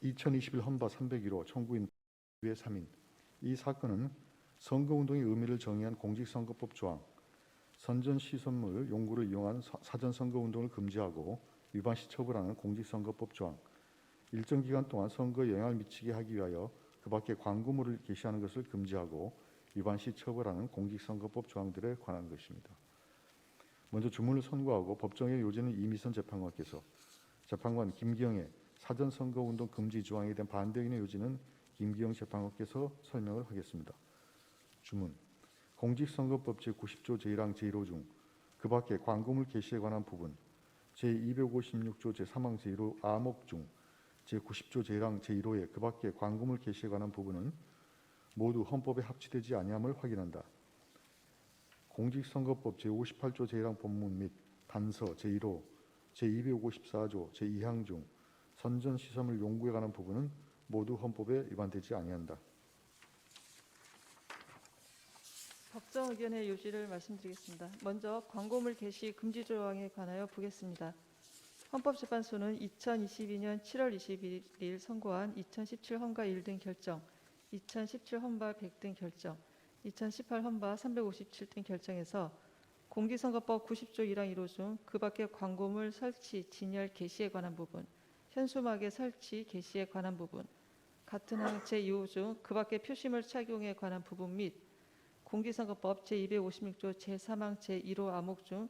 2021 헌바 301호 청구인 외 3인. 이 사건은 선거운동의 의미를 정의한 공직선거법 조항, 선전시선물 용구를 이용한 사전선거운동을 금지하고 위반 시 처벌하는 공직선거법 조항, 일정 기간 동안 선거에 영향을 미치게 하기 위하여 그 밖에 광고물을 게시하는 것을 금지하고 위반 시 처벌하는 공직선거법 조항들에 관한 것입니다. 먼저 주문을 선고하고 법정에 요지는 이미선 재판관께서, 재판관 김기영의 사전선거운동 금지 조항에 대한 반대 의견의 요지는 김기영 재판관께서 설명을 하겠습니다. 주문. 공직선거법 제90조 제1항 제1호 중 그 밖에 광고물 게시에 관한 부분, 제256조 제3항 제1호 아목 중 제90조 제1항 제1호의 그 밖에 광고물 게시에 관한 부분은 모두 헌법에 합치되지 아니함을 확인한다. 공직선거법 제58조 제1항 본문 및 단서 제1호, 제254조 제2항 중 선전시설물 용구에 관한 부분은 모두 헌법에 위반되지 아니한다. 법정 의견의 요지를 말씀드리겠습니다. 먼저 광고물 게시 금지 조항에 관하여 보겠습니다. 헌법재판소는 2022년 7월 21일 선고한 2017 헌가 1등 결정, 2017 헌바 100등 결정, 2018 헌바 357등 결정에서 공직선거법 90조 1항 1호 중 그 밖의 광고물 설치, 진열, 게시에 관한 부분, 현수막의 설치, 게시에 관한 부분, 같은 항 제2호 중 그 밖의 표시물 착용에 관한 부분 및 공직선거법 제256조 제3항 제1호 암호 중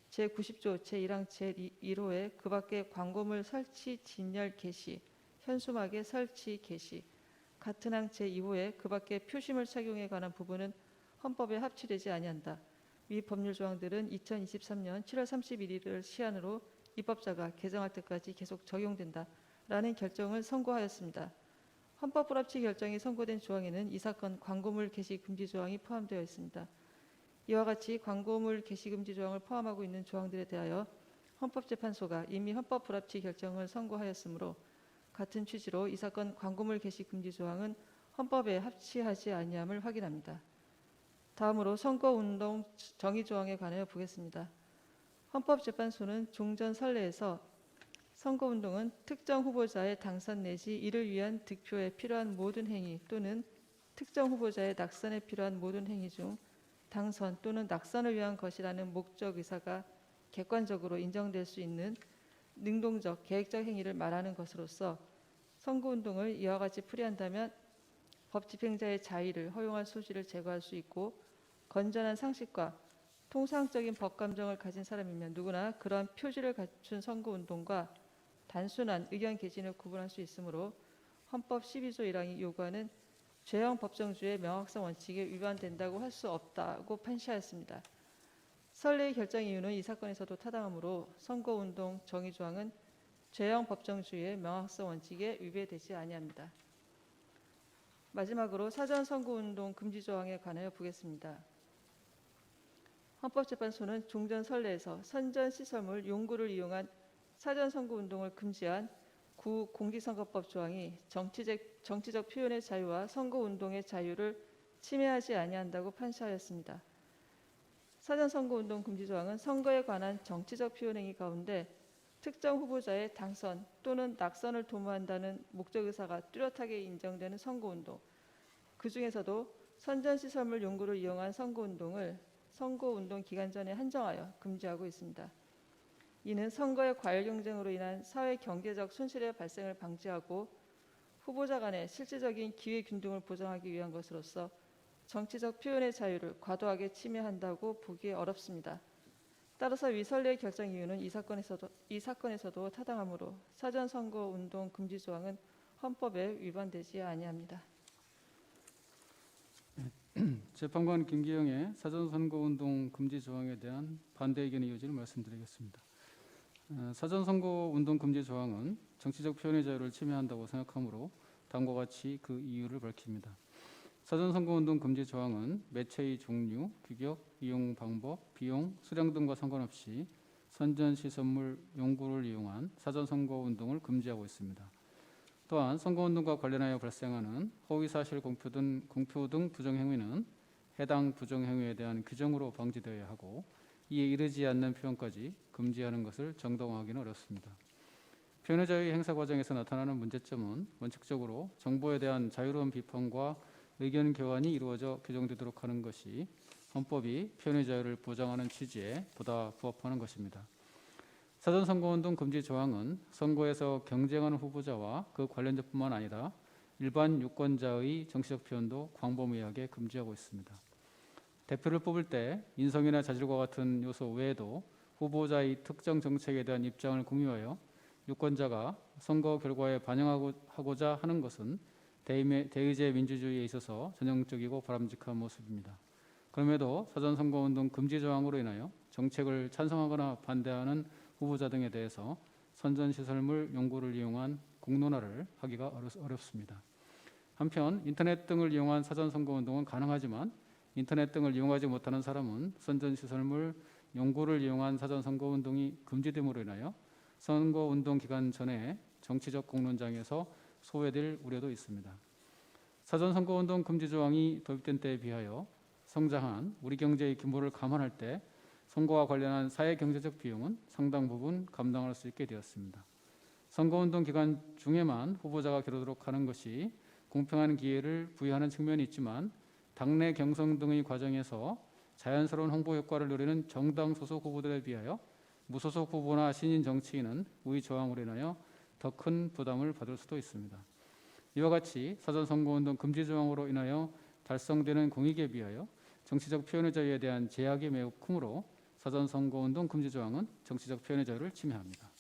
제90조 제1항 제1호의 그 밖의 광고물 설치, 진열, 게시, 현수막의 설치, 게시, 같은 항 제2호의 그 밖의 표시물 착용에 관한 부분은 헌법에 합치되지 아니한다. 위 법률 조항들은 2023년 7월 31일을 시한으로 입법자가 개정할 때까지 계속 적용된다라는 결정을 선고하였습니다. 헌법 불합치 결정이 선고된 조항에는 이 사건 광고물 게시 금지 조항이 포함되어 있습니다. 이와 같이 광고물 게시 금지 조항을 포함하고 있는 조항들에 대하여 헌법재판소가 이미 헌법 불합치 결정을 선고하였으므로 같은 취지로 이 사건 광고물 게시 금지 조항은 헌법에 합치하지 아니함을 확인합니다. 다음으로 선거운동 정의 조항에 관하여 보겠습니다. 헌법재판소는 종전 선례에서 선거운동은 특정 후보자의 당선 내지 이를 위한 득표에 필요한 모든 행위 또는 특정 후보자의 낙선에 필요한 모든 행위 중 당선 또는 낙선을 위한 것이라는 목적 의사가 객관적으로 인정될 수 있는 능동적, 계획적 행위를 말하는 것으로서 선거운동을 이와 같이 풀이한다면 법 집행자의 자의를 허용할 소지를 제거할 수 있고 건전한 상식과 통상적인 법 감정을 가진 사람이면 누구나 그러한 표지를 갖춘 선거운동과 단순한 의견 개진을 구분할 수 있으므로 헌법 12조 1항이 요구하는 죄형 법정주의 명확성 원칙에 위반된다고 할 수 없다고 판시하였습니다. 선례의 결정 이유는 이 사건에서도 타당하므로 선거운동 정의 조항은 죄형 법정주의의 명확성 원칙에 위배되지 아니합니다. 마지막으로 사전선거운동 금지 조항에 관하여 보겠습니다. 헌법재판소는 종전 선례에서 선전시설물 용구를 이용한 사전선거운동을 금지한 구 공직선거법 조항이 정치적 표현의 자유와 선거운동의 자유를 침해하지 아니한다고 판시하였습니다. 사전선거운동 금지 조항은 선거에 관한 정치적 표현 행위 가운데 특정 후보자의 당선 또는 낙선을 도모한다는 목적 의사가 뚜렷하게 인정되는 선거운동, 그 중에서도 선전시설물 용구를 이용한 선거운동을 선거운동 기간 전에 한정하여 금지하고 있습니다. 이는 선거의 과열 경쟁으로 인한 사회 경제적 손실의 발생을 방지하고 후보자 간의 실질적인 기회 균등을 보장하기 위한 것으로서 정치적 표현의 자유를 과도하게 침해한다고 보기 어렵습니다. 따라서 위 선례의 결정 이유는 이 사건에서도 타당하므로 사전선거운동 금지 조항은 헌법에 위반되지 아니합니다. 재판관 김기영의 사전선거운동 금지 조항에 대한 반대 의견의 요지를 말씀드리겠습니다. 사전선거운동 금지 조항은 정치적 표현의 자유를 침해한다고 생각하므로 다음과 같이 그 이유를 밝힙니다. 사전선거운동 금지 조항은 매체의 종류, 규격, 이용 방법, 비용, 수량 등과 상관없이 선전시설물 용구를 이용한 사전선거운동을 금지하고 있습니다. 또한 선거운동과 관련하여 발생하는 허위사실 공표 등 부정행위는 해당 부정행위에 대한 규정으로 방지되어야 하고 이에 이르지 않는 표현까지 금지하는 것을 정당화하기는 어렵습니다. 표현의 자유 행사 과정에서 나타나는 문제점은 원칙적으로 정보에 대한 자유로운 비판과 의견 교환이 이루어져 규정되도록 하는 것이 헌법이 표현의 자유를 보장하는 취지에 보다 부합하는 것입니다. 사전선거운동 금지 조항은 선거에서 경쟁하는 후보자와 그 관련자뿐만 아니라 일반 유권자의 정치적 표현도 광범위하게 금지하고 있습니다. 대표를 뽑을 때 인성이나 자질과 같은 요소 외에도 후보자의 특정 정책에 대한 입장을 공유하여 유권자가 선거 결과에 반영하고자 하는 것은 대의제 민주주의에 있어서 전형적이고 바람직한 모습입니다. 그럼에도 사전선거운동 금지 조항으로 인하여 정책을 찬성하거나 반대하는 후보자 등에 대해서 선전시설물 용구를 이용한 공론화를 하기가 어렵습니다. 한편 인터넷 등을 이용한 사전선거운동은 가능하지만 인터넷 등을 이용하지 못하는 사람은 선전시설물 용구를 이용한 사전선거운동이 금지됨으로 인하여 선거운동 기간 전에 정치적 공론장에서 소외될 우려도 있습니다. 사전선거운동 금지 조항이 도입된 때에 비하여 성장한 우리 경제의 규모를 감안할 때 선거와 관련한 사회경제적 비용은 상당 부분 감당할 수 있게 되었습니다. 선거운동 기간 중에만 후보자가 겨루도록 하는 것이 공평한 기회를 부여하는 측면이 있지만 당내 경선 등의 과정에서 자연스러운 홍보 효과를 누리는 정당 소속 후보들에 비하여 무소속 후보나 신인 정치인은 의 조항으로 인하여 더 큰 부담을 받을 수도 있습니다. 이와 같이 사전선거운동 금지 조항으로 인하여 달성되는 공익에 비하여 정치적 표현의 자유에 대한 제약이 매우 크므로 사전선거운동 금지 조항은 정치적 표현의 자유를 침해합니다.